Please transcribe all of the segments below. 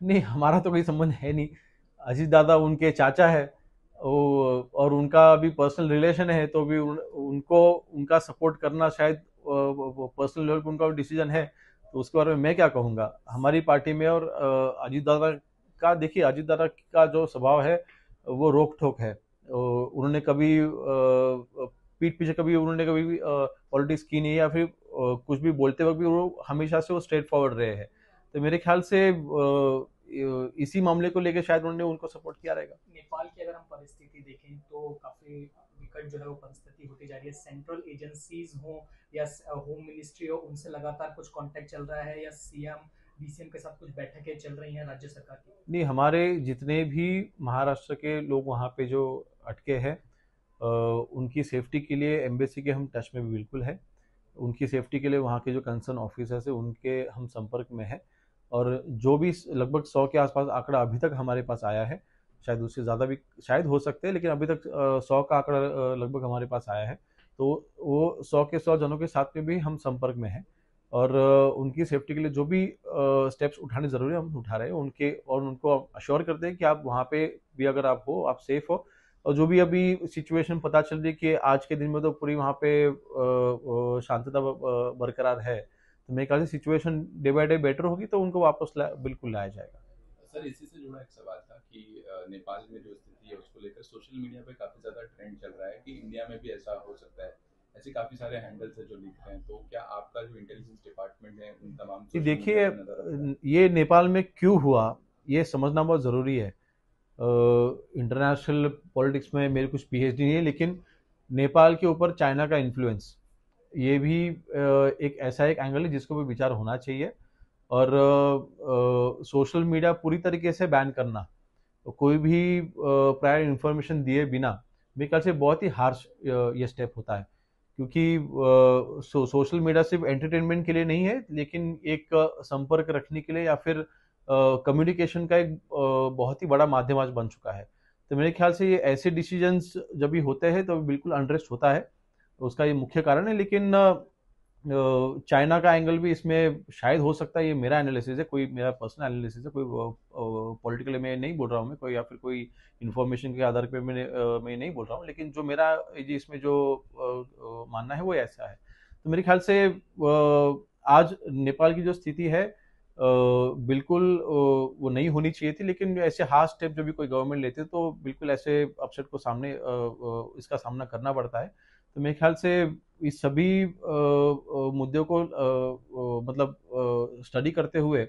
नहीं, हमारा तो कोई संबंध है नहीं। अजीत दादा उनके चाचा है, और उनका भी पर्सनल रिलेशन है, तो भी उनको उनका सपोर्ट करना शायद पर्सनल लेवल पे उनका डिसीजन है, तो उसके बारे में मैं क्या कहूँगा। हमारी पार्टी में और अजीत दादा का, देखिए अजीत दादा का जो स्वभाव है वो रोक टोक है। उन्होंने कभी पीठ पीछे कभी उन्होंने कभी भी पॉलिटिक्स की नहीं, या फिर कुछ भी बोलते वक्त भी वो हमेशा से वो स्ट्रेट फॉरवर्ड रहे हैं। तो मेरे ख्याल से इसी मामले को लेकर शायद उन्होंने उनको सपोर्ट किया रहेगा। नेपाल की अगर हम परिस्थिति देखें तो काफी विकट जो है वो परिस्थिति होती जा रही है। सेंट्रल एजेंसीज हो या होम मिनिस्ट्री हो, उनसे लगातार कुछ कांटेक्ट चल रहा है, या सीएम डीसीएम के साथ कुछ बैठकें चल रही हैं राज्य सरकार की? नहीं, हमारे जितने भी महाराष्ट्र के लोग वहाँ पे जो अटके हैं, उनकी सेफ्टी के लिए एम्बेसी के हम टच में भी बिल्कुल है। उनकी सेफ्टी के लिए वहाँ के जो कंसर्न ऑफिसर्स है उनके हम संपर्क में है। और जो भी लगभग 100 के आसपास आंकड़ा अभी तक हमारे पास आया है, शायद उससे ज़्यादा भी शायद हो सकते हैं, लेकिन अभी तक 100 का आंकड़ा लगभग हमारे पास आया है। तो वो 100 के 100 जनों के साथ में भी हम संपर्क में हैं। और उनकी सेफ्टी के लिए जो भी स्टेप्स उठाने ज़रूरी है हम उठा रहे हैं उनके, और उनको अश्योर करते हैं कि आप वहाँ पे भी अगर आप हो, आप सेफ हो। और जो भी अभी सिचुएशन पता चल रही है कि आज के दिन में तो पूरी वहाँ पे शांतता बरकरार है, तो मेरे ख्याल से situation day by day better होगी, तो उनको वापस बिल्कुल लाया जाएगा। सर, इसी से जुड़ा एक सवाल था कि नेपाल में जो स्थिति है उसको लेकर सोशल मीडिया पे काफी ज्यादा ट्रेंड चल रहा है कि इंडिया में भी ऐसा हो सकता है। ऐसे काफी सारे हैंडल्स है जो लिख रहे हैं, तो क्या आपका जो इंटेलिजेंस डिपार्टमेंट है उन तमाम ये सोशल मीडिया देखिए, पे नजर रखता है? ये नेपाल में क्यों हुआ ये समझना बहुत ज़रूरी है। इंटरनेशनल पॉलिटिक्स में मेरी कुछ पीएचडी नहीं है, लेकिन नेपाल के ऊपर चाइना का इन्फ्लुएंस, ये भी एक ऐसा एक एंगल है जिसको भी विचार होना चाहिए। और सोशल मीडिया पूरी तरीके से बैन करना, तो कोई भी प्रायर इन्फॉर्मेशन दिए बिना, मेरे ख्याल से बहुत ही हार्श ये स्टेप होता है। क्योंकि सोशल मीडिया सिर्फ एंटरटेनमेंट के लिए नहीं है, लेकिन एक संपर्क रखने के लिए या फिर कम्युनिकेशन का एक बहुत ही बड़ा माध्यम आज बन चुका है। तो मेरे ख्याल से ये ऐसे डिसीजंस जब भी होते हैं तो बिल्कुल अनरेस्ट होता है, तो उसका ये मुख्य कारण है। लेकिन चाइना का एंगल भी इसमें शायद हो सकता है, ये मेरा एनालिसिस है, कोई मेरा पर्सनल एनालिसिस है, कोई पॉलिटिकल में नहीं बोल रहा हूँ मैं, कोई या फिर कोई इन्फॉर्मेशन के आधार पे मैं नहीं बोल रहा हूँ, लेकिन जो मेरा जी इसमें जो मानना है वो ऐसा है। तो मेरे ख्याल से आज नेपाल की जो स्थिति है बिल्कुल वो नहीं होनी चाहिए थी, लेकिन ऐसे हार्ड स्टेप जब भी कोई गवर्नमेंट लेती है तो बिल्कुल ऐसे अपसेट को सामने इसका सामना करना पड़ता है। तो मेरे ख्याल से इस सभी मुद्दों को मतलब स्टडी करते हुए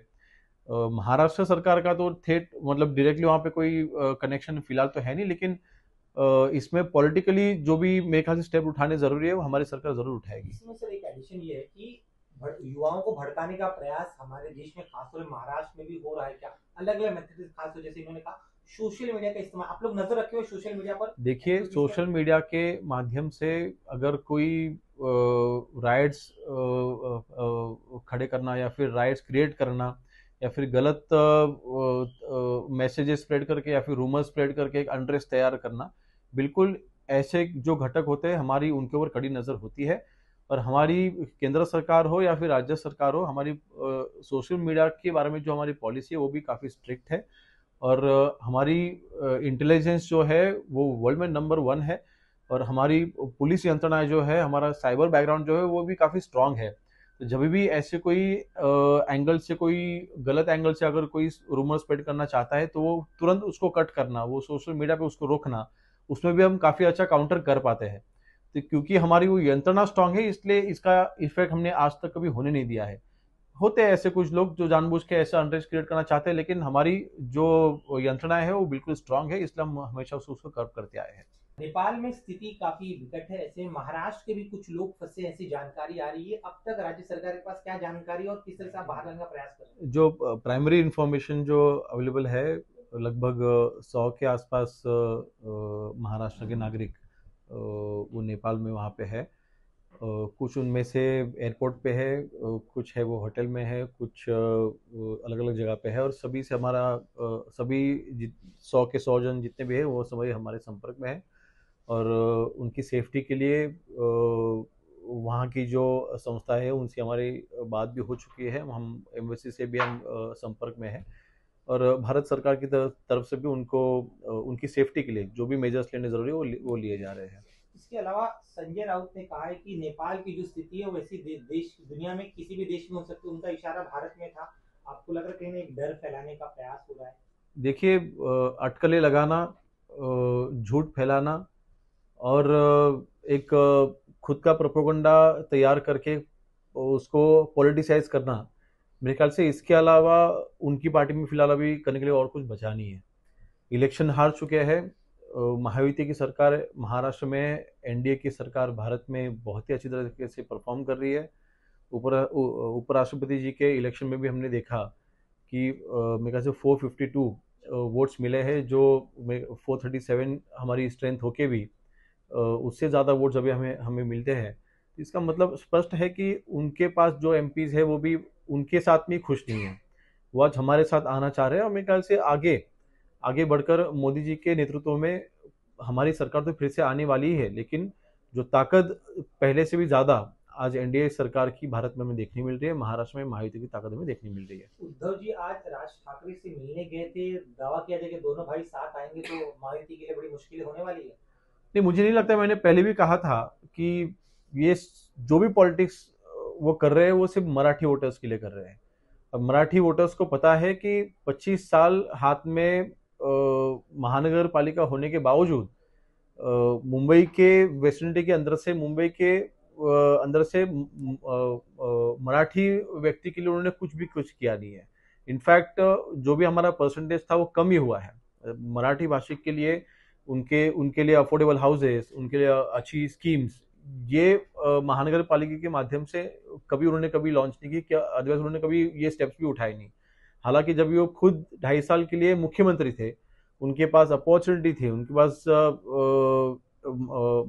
महाराष्ट्र सरकार का तो थेट मतलब डायरेक्टली वहाँ पे कोई कनेक्शन फिलहाल तो है नहीं, लेकिन इसमें पॉलिटिकली जो भी मेरे ख्याल से स्टेप उठाने जरूरी है वो हमारी सरकार जरूर उठाएगी। इसमें सर एक एडिशन ये है कि युवाओं को भड़काने का प्रयास हमारे देश में खासतौर में महाराष्ट्र में भी हो रहा है क्या? अलग अलग मेथड, खासतौर जैसे इन्होंने कहा सोशल मीडिया का इस्तेमाल, आप लोग नजर रखे हुए सोशल मीडिया पर देखिए, सोशल मीडिया के माध्यम से अगर कोई राइट्स खड़े करना या फिर राइट्स क्रिएट करना या फिर गलत मैसेजेस स्प्रेड करके या फिर रूमर स्प्रेड करके एक अनरेस्ट तैयार करना, बिल्कुल ऐसे जो घटक होते हैं हमारी उनके ऊपर कड़ी नज़र होती है। और हमारी केंद्र सरकार हो या फिर राज्य सरकार हो, हमारी सोशल मीडिया के बारे में जो हमारी पॉलिसी है वो भी काफ़ी स्ट्रिक्ट है। और हमारी इंटेलिजेंस जो है वो वर्ल्ड में नंबर 1 है। और हमारी पुलिस यंत्रणा जो है, हमारा साइबर बैकग्राउंड जो है वो भी काफ़ी स्ट्रांग है। तो जब भी ऐसे कोई एंगल से, कोई गलत एंगल से अगर कोई रूमर स्प्रेड करना चाहता है तो वो तुरंत उसको कट करना, वो सोशल मीडिया पे उसको रोकना, उसमें भी हम काफ़ी अच्छा काउंटर कर पाते हैं। तो क्योंकि हमारी वो यंत्रणा स्ट्रांग है, इसलिए इसका इफेक्ट हमने आज तक कभी होने नहीं दिया है। होते हैं ऐसे कुछ लोग जो जानबूझ के ऐसा अनरेस्ट क्रिएट करना चाहते हैं, लेकिन हमारी जो यंत्रणा है वो बिल्कुल स्ट्रांग है, इसलिए हम हमेशा उसको कर्व करते आए हैं। नेपाल में स्थिति काफी विकट है, ऐसे महाराष्ट्र के भी कुछ लोग फंसे, ऐसी जानकारी आ रही है। अब तक राज्य सरकार के पास क्या जानकारी और किस तरह से आप बाहर लाने का प्रयास कर रहे हैं? जो प्राइमरी इंफॉर्मेशन जो अवेलेबल है, लगभग 100 के आसपास महाराष्ट्र के नागरिक वो नेपाल में वहाँ पे है। कुछ उनमें से एयरपोर्ट पे है, कुछ है वो होटल में है, कुछ अलग अलग जगह पे है। और सभी से हमारा सभी 100 के 100 जन जितने भी है वो सभी हमारे संपर्क में है। और उनकी सेफ्टी के लिए वहाँ की जो संस्था है उनसे हमारी बात भी हो चुकी है, हम एम्बेसी से भी हम संपर्क में है। और भारत सरकार की तरफ से भी उनको उनकी सेफ्टी के लिए जो भी मेजर्स लेने जरूरी है वो लिए जा रहे हैं। इसके अलावा संजय राउत ने कहा है कि नेपाल की जो स्थिति है वैसी देश दुनिया में किसी भी देश में हो सकती है, उनका इशारा भारत में था। आपको लग रहा है कहीं ना एक डर फैलाने का प्रयास हो रहा है? देखिए, अटकलें लगाना, झूठ फैलाना और एक खुद का प्रोपेगेंडा तैयार करके उसको पॉलिटिसाइज करना, मेरे ख्याल से इसके अलावा उनकी पार्टी में फिलहाल अभी करने के लिए और कुछ बचा नहीं है। इलेक्शन हार चुके हैं, महायुति की सरकार महाराष्ट्र में, एनडीए की सरकार भारत में बहुत ही अच्छी तरीके से परफॉर्म कर रही है। उपराष्ट्रपति जी के इलेक्शन में भी हमने देखा कि मेरे ख्याल से 452 वोट्स मिले हैं, जो 437 हमारी स्ट्रेंथ होके भी उससे ज़्यादा वोट्स अभी हमें हमें मिलते हैं। तो इसका मतलब स्पष्ट है कि उनके पास जो एमपीज है वो भी उनके साथ में खुश नहीं है, वो आज हमारे साथ आना चाह रहे हैं। और मेरे ख्याल से आगे आगे बढ़कर मोदी जी के नेतृत्व में हमारी सरकार तो फिर से आने वाली ही है, लेकिन जो ताकत पहले से भी ज़्यादा आज एनडीए सरकार की भारत में हमें देखने मिल रही है, महाराष्ट्र में महायुति की ताकत हमें देखने मिल रही है। उद्धव जी आज राज ठाकरे से मिलने गए थे, दावा किया था कि दोनों भाई साथ आएंगे तो महायुति के लिए बड़ी मुश्किलें होने वाली है। नहीं, मुझे नहीं लगता, मैंने पहले भी कहा था कि ये जो भी पॉलिटिक्स वो कर रहे हैं वो सिर्फ मराठी वोटर्स के लिए कर रहे हैं। अब मराठी वोटर्स को पता है कि 25 साल हाथ में महानगर पालिका होने के बावजूद मुंबई के वेस्टर्निटी के अंदर से, मुंबई के अंदर से मराठी व्यक्ति के लिए उन्होंने कुछ किया नहीं है। इनफैक्ट जो भी हमारा परसेंटेज था वो कम ही हुआ है मराठी भाषिक के लिए। उनके उनके लिए अफोर्डेबल हाउसेस, उनके लिए अच्छी स्कीम्स, ये महानगर पालिका के माध्यम से कभी लॉन्च नहीं की, क्या अदरवाइज उन्होंने कभी ये स्टेप्स भी उठाए नहीं। हालांकि जब वो खुद 2.5 साल के लिए मुख्यमंत्री थे, उनके पास अपॉर्चुनिटी थी, उनके पास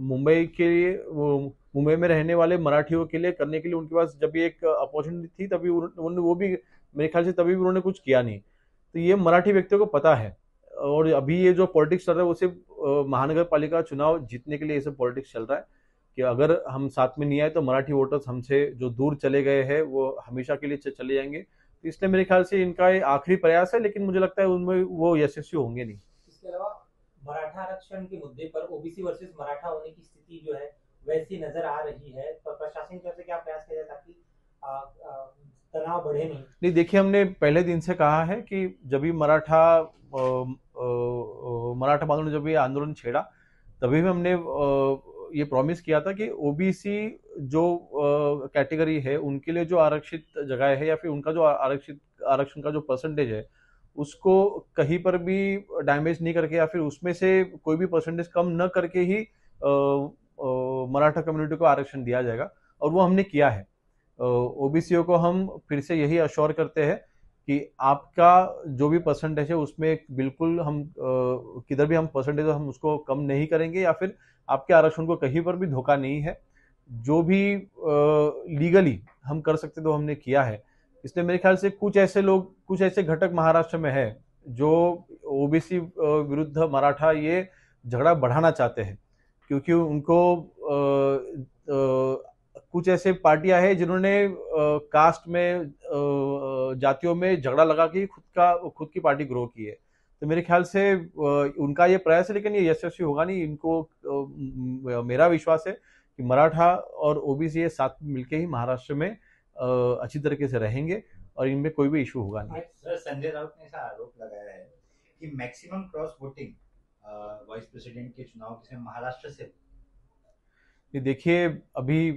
मुंबई के लिए, वो मुंबई में रहने वाले मराठियों के लिए करने के लिए उनके पास जब भी एक अपॉर्चुनिटी थी, तभी उन्होंने वो भी, मेरे ख्याल से तभी भी उन्होंने कुछ किया नहीं। तो ये मराठी व्यक्तियों को पता है। और अभी ये जो पॉलिटिक्स चल रहा है वो सिर्फ महानगर पालिका चुनाव जीतने के लिए ये सब पॉलिटिक्स चल रहा है कि अगर हम साथ में नहीं आए तो मराठी वोटर्स हमसे जो दूर चले गए हैं वो हमेशा के लिए चले जाएंगे। तो इसलिए मेरे ख्याल से इनका ये आखिरी प्रयास है, लेकिन मुझे लगता है उनमें वो यशस्वी होंगे नहीं। इसके अलावा मराठा आरक्षण के मुद्दे पर ओबीसी वर्सेस मराठा होने की स्थिति जो है वैसी नजर आ रही है, तो प्रशासन की ओर से क्या प्रयास किया जाए ताकि तनाव बढ़े नहीं? देखिए, हमने पहले दिन से कहा है कि जब भी मराठा बांधव ने जब ये आंदोलन छेड़ा, तभी भी हमने ये प्रॉमिस किया था कि ओबीसी जो कैटेगरी है उनके लिए जो आरक्षित जगह है या फिर उनका जो आरक्षण का जो परसेंटेज है उसको कहीं पर भी डैमेज नहीं करके या फिर उसमें से कोई भी परसेंटेज कम न करके ही मराठा कम्युनिटी को आरक्षण दिया जाएगा, और वो हमने किया है। ओबीसीओ को हम फिर से यही अश्योर करते हैं कि आपका जो भी परसेंटेज है उसमें बिल्कुल हम किधर भी हम परसेंटेज हम उसको कम नहीं करेंगे या फिर आपके आरक्षण को कहीं पर भी धोखा नहीं है। जो भी लीगली हम कर सकते तो हमने किया है। इसलिए मेरे ख्याल से कुछ ऐसे घटक महाराष्ट्र में है जो ओबीसी विरुद्ध मराठा ये झगड़ा बढ़ाना चाहते हैं, क्योंकि उनको कुछ ऐसे पार्टियां हैं जिन्होंने कास्ट में, जातियों में झगड़ा लगा के खुद की पार्टी ग्रो की है। तो मेरे ख्याल से उनका ये प्रयास है, लेकिन ये यशस्वी होगा नहीं। इनको मेरा विश्वास है कि मराठा और ओबीसी ये साथ मिलके ही महाराष्ट्र में अच्छी तरीके से रहेंगे और इनमें कोई भी इशू होगा नहीं। सर, संजय राउत ने ऐसा आरोप लगाया है कि maximum cross voting vice president के चुनाव से महाराष्ट्र से। ये देखिए, अभी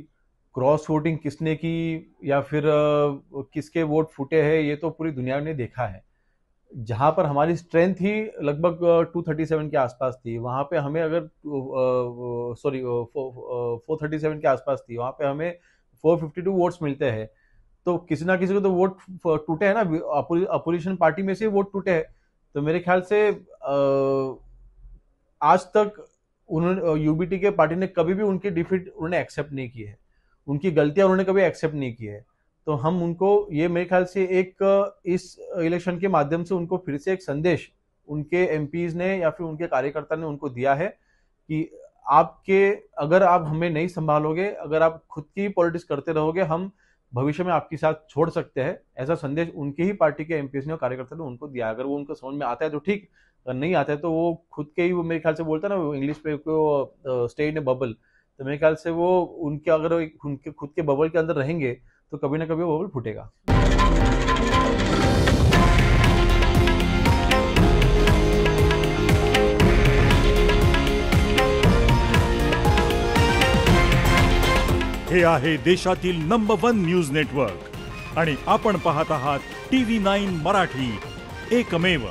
क्रॉस वोटिंग किसने की या फिर किसके वोट फूटे हैं ये तो पूरी दुनिया ने देखा है। जहां पर हमारी स्ट्रेंथ ही लगभग 237 के आसपास थी, वहां पे हमें अगर 437 के आसपास थी, वहां पे हमें 452 वोट्स मिलते हैं। तो किसी ना किसी को तो वोट टूटे हैं ना, अपोजिशन पार्टी में से वोट टूटे हैं। तो मेरे ख्याल से आज तक उन्होंने, यूबीटी के पार्टी ने कभी भी उनकी डिफीट उन्होंने एक्सेप्ट नहीं की है, उनकी गलतियां उन्होंने कभी एक्सेप्ट नहीं की है। तो हम उनको ये, मेरे ख्याल से एक इस इलेक्शन के माध्यम से उनको फिर से एक संदेश उनके एमपीज ने या फिर उनके कार्यकर्ता ने उनको दिया है कि अगर आप हमें नहीं संभालोगे, अगर आप खुद की पॉलिटिक्स करते रहोगे, हम भविष्य में आपके साथ छोड़ सकते हैं, ऐसा संदेश उनके ही पार्टी के एमपीएस ने और कार्यकर्ता ने उनको दिया। अगर वो उनको समझ में आता है तो ठीक, अगर नहीं आता है तो वो खुद के ही, वो मेरे ख्याल से बोलता है ना इंग्लिश पे को स्टे इन ए बबल, तो मेरे ख्याल से वो उनके, अगर उनके खुद के बबल के अंदर रहेंगे तो कभी ना कभी वो बबल फूटेगा। हे आहे देशातील नंबर 1 न्यूज नेटवर्क आणि आपण पाहत आहात TV9 मराठी, एकमेव।